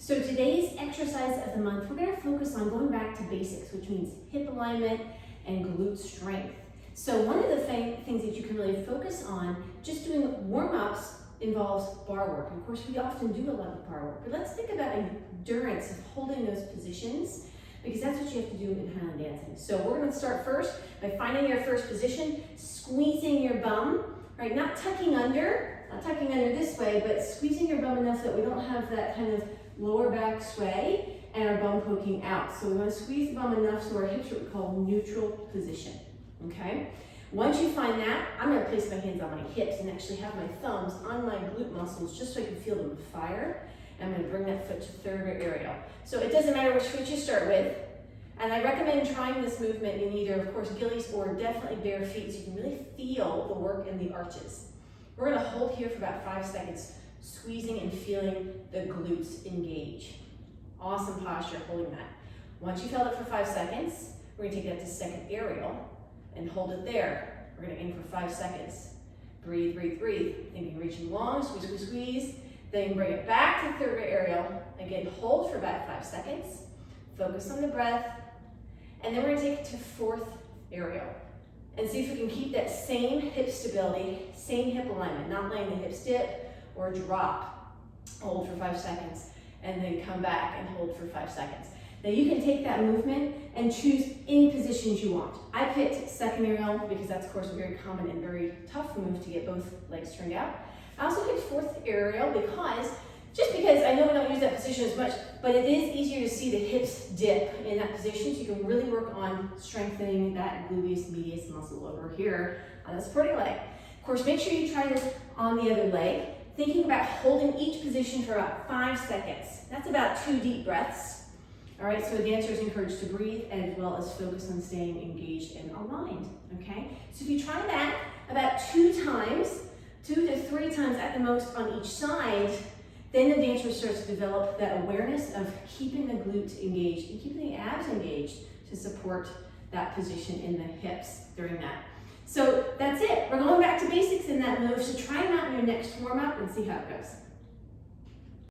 So today's exercise of the month, we're going to focus on going back to basics, which means hip alignment and glute strength. So one of the things that you can really focus on, just doing warm-ups, involves bar work. Of course, we often do a lot of bar work, but let's think about endurance of holding those positions, because that's what you have to do in Highland dancing. So we're going to start first by finding your first position, squeezing your bum, right? Not tucking under this way, but squeezing your bum enough that we don't have that kind of lower back sway and our bum poking out. So we want to squeeze the bum enough so our hips are what we call neutral position, okay? Once you find that, I'm going to place my hands on my hips and actually have my thumbs on my glute muscles just so I can feel them fire. And I'm going to bring that foot to third or aerial. So it doesn't matter which foot you start with. And I recommend trying this movement in either, of course, gillies or definitely bare feet so you can really feel the work in the arches. We're going to hold here for about 5 seconds, squeezing and feeling the glutes engage. Awesome posture holding that. Once you've held it for 5 seconds, we're going to take that to second aerial and hold it there. We're going to aim for 5 seconds. Breathe, breathe, breathe. Thinking reaching long, squeeze, squeeze, squeeze. Then bring it back to third aerial. Again, hold for about 5 seconds. Focus on the breath. And then we're going to take it to fourth aerial. And see if we can keep that same hip stability, same hip alignment, not letting the hips dip or drop. Hold for 5 seconds. And then come back and hold for 5 seconds. Now you can take that movement and choose any positions you want. I picked second aerial because that's of course a very common and very tough move to get both legs turned out. I also picked fourth aerial because I know we don't use that position as much, but it is easier to see the hips dip in that position, so you can really work on strengthening that gluteus medius muscle over here on the supporting leg. Of course, make sure you try this on the other leg, thinking about holding each position for about 5 seconds. That's about 2 deep breaths. All right, so the dancer is encouraged to breathe as well as focus on staying engaged and aligned, okay? So if you try that about 2 to 3 times at the most on each side, then the dancer starts to develop that awareness of keeping the glutes engaged and keeping the abs engaged to support that position in the hips during that. So that's it. We're going back to basics in that move, so try them out in your next warm-up and see how it goes.